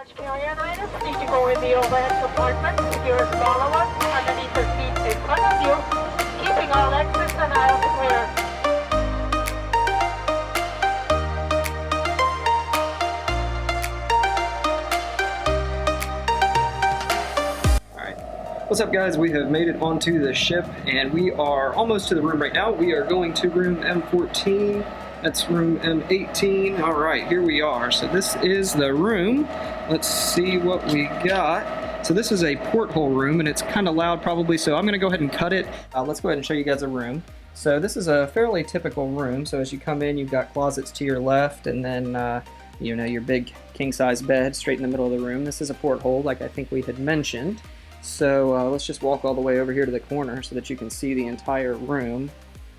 Large perioditis need to go in the overhead compartment with your smaller one underneath the seat in front of you, keeping all exits and aisles clear. What's up, guys? We have made it onto the ship and we are almost to the room right now. We are going to room M14. That's room M18. All right, here we are. So this is the room. Let's see what we got. So this is a porthole room and it's kind of loud probably, so I'm gonna go ahead and cut it. Let's go ahead and show you guys a room. So this is a fairly typical room. So as you come in, you've got closets to your left and then you know, your big king-size bed straight in the middle of the room. This is a porthole like I think we had mentioned. So let's just walk all the way over here to the corner so that you can see the entire room.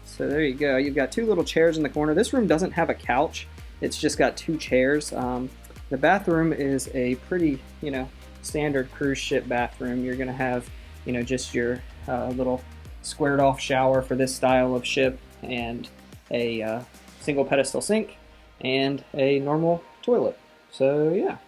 So there you go. You've got two little chairs in the corner. This room doesn't have a couch. It's just got two chairs. The bathroom is a pretty, you know, standard cruise ship bathroom. You're going to have, you know, just your little squared off shower for this style of ship and a single pedestal sink and a normal toilet. So yeah.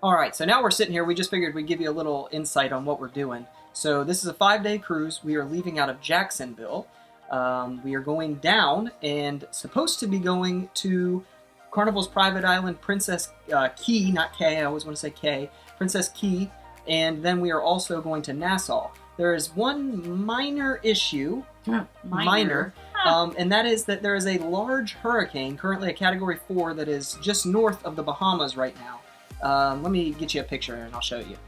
Alright, so now we're sitting here. We just figured we'd give you a little insight on what we're doing. So this is a 5-day cruise. We are leaving out of Jacksonville. We are going down and supposed to be going to Carnival's private island, Princess Key, not K, I always want to say K, Princess Key, and then we are also going to Nassau. There is one minor issue, minor. And that is that there is a large hurricane, currently a Category 4, that is just north of the Bahamas right now. Let me get you a picture and I'll show you.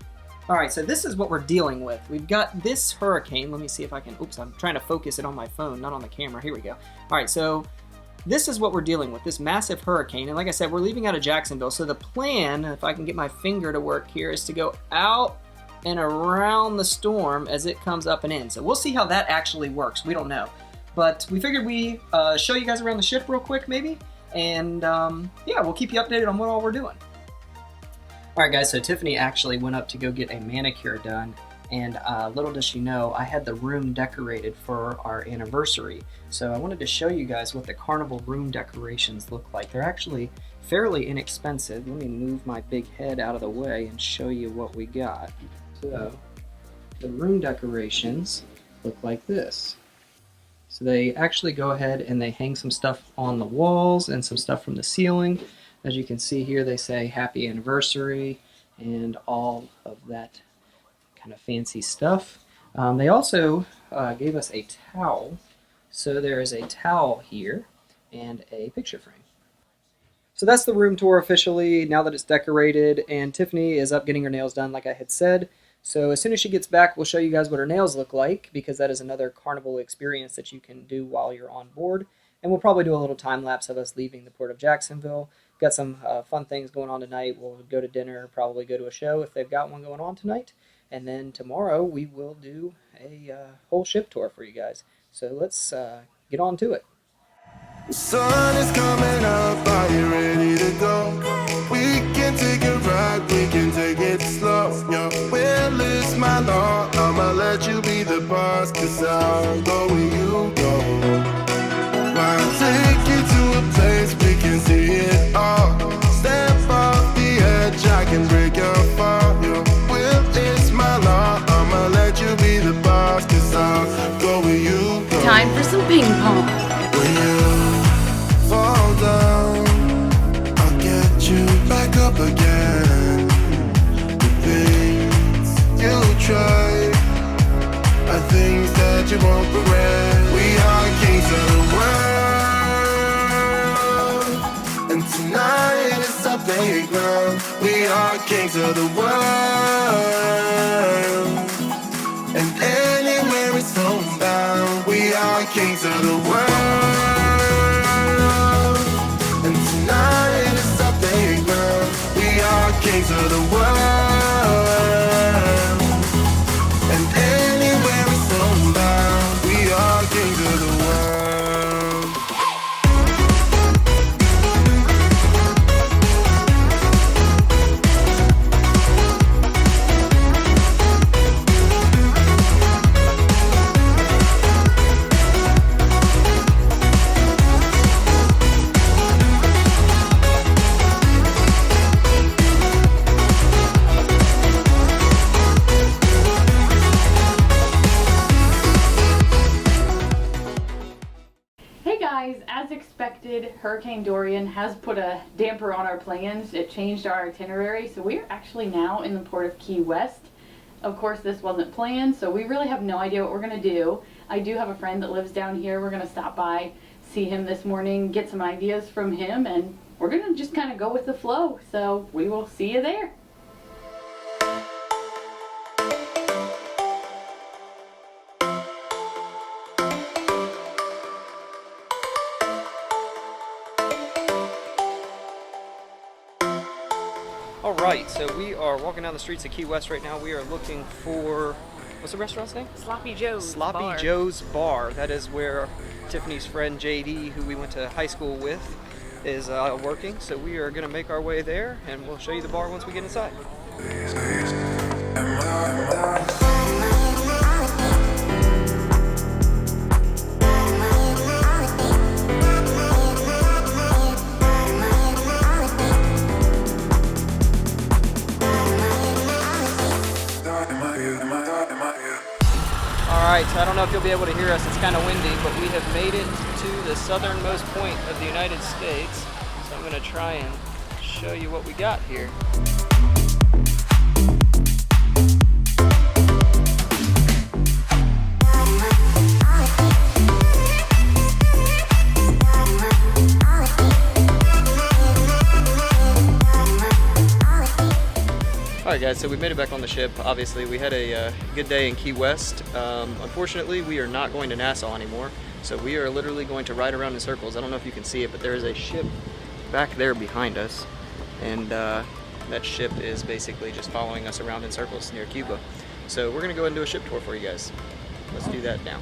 Alright, so this is what we're dealing with. We've got this hurricane. Let me see if I can... Oops, I'm trying to focus it on my phone, not on the camera. Here we go. Alright, so this is what we're dealing with, this massive hurricane. And like I said, we're leaving out of Jacksonville. So the plan, if I can get my finger to work here, is to go out and around the storm as it comes up and in. So we'll see how that actually works. We don't know. But we figured we show you guys around the ship real quick, maybe. And yeah, we'll keep you updated on what all we're doing. Alright guys, so Tiffany actually went up to go get a manicure done, and little does she know, I had the room decorated for our anniversary. So I wanted to show you guys what the Carnival room decorations look like. They're actually fairly inexpensive. Let me move my big head out of the way and show you what we got. So the room decorations look like this. So they actually go ahead and they hang some stuff on the walls and some stuff from the ceiling. As you can see here, they say happy anniversary and all of that kind of fancy stuff. They also gave us a towel. So there is a towel here and a picture frame. So that's the room tour officially now that it's decorated, and Tiffany is up getting her nails done like I had said. So as soon as she gets back, we'll show you guys what her nails look like, because that is another Carnival experience that you can do while you're on board. And we'll probably do a little time lapse of us leaving the port of Jacksonville. Got some fun things going on tonight. We'll go to dinner, probably go to a show if they've got one going on tonight. And then tomorrow we will do a whole ship tour for you guys. So let's get on to it. The sun is coming up, are you ready to go? We can take a ride, we can take it slow. Yo, well, it's my law, I'ma let you be the boss, 'cause I'll go where you go. I'll take you to a place we can see it all. Step off the edge, I can break your fall. Yo, well, it's my law, I'ma let you be the boss, 'cause I'll go where you go. Time for some ping pong. When you fall down, I'll get you back up again. The things you try are things that you won't regret. We are kings of the world, and tonight is our playground. We are kings of the world, and anywhere it's homebound. We are kings of the world. Kings of the world, and anywhere it's homebound, we are kings of the world. Hurricane Dorian has put a damper on our plans. It changed our itinerary, so we're actually now in the port of Key West. Of course, this wasn't planned, so we really have no idea what we're gonna do. I do have a friend that lives down here. We're gonna stop by, see him this morning, get some ideas from him, and we're gonna just kind of go with the flow. So we will see you there. Alright, so we are walking down the streets of Key West right now. We are looking for, what's the restaurant's name? Sloppy Joe's Sloppy Bar. Joe's Bar. That is where Tiffany's friend JD, who we went to high school with, is working. So we are going to make our way there, and we'll show you the bar once we get inside. Alright, so I don't know if you'll be able to hear us, it's kind of windy, but we have made it to the southernmost point of the United States. So I'm going to try and show you what we got here. Alright guys, so we made it back on the ship. Obviously we had a good day in Key West. Unfortunately we are not going to Nassau anymore, so we are literally going to ride around in circles. I don't know if you can see it, but there is a ship back there behind us, and that ship is basically just following us around in circles near Cuba. So we're going to go and do a ship tour for you guys. Let's do that now.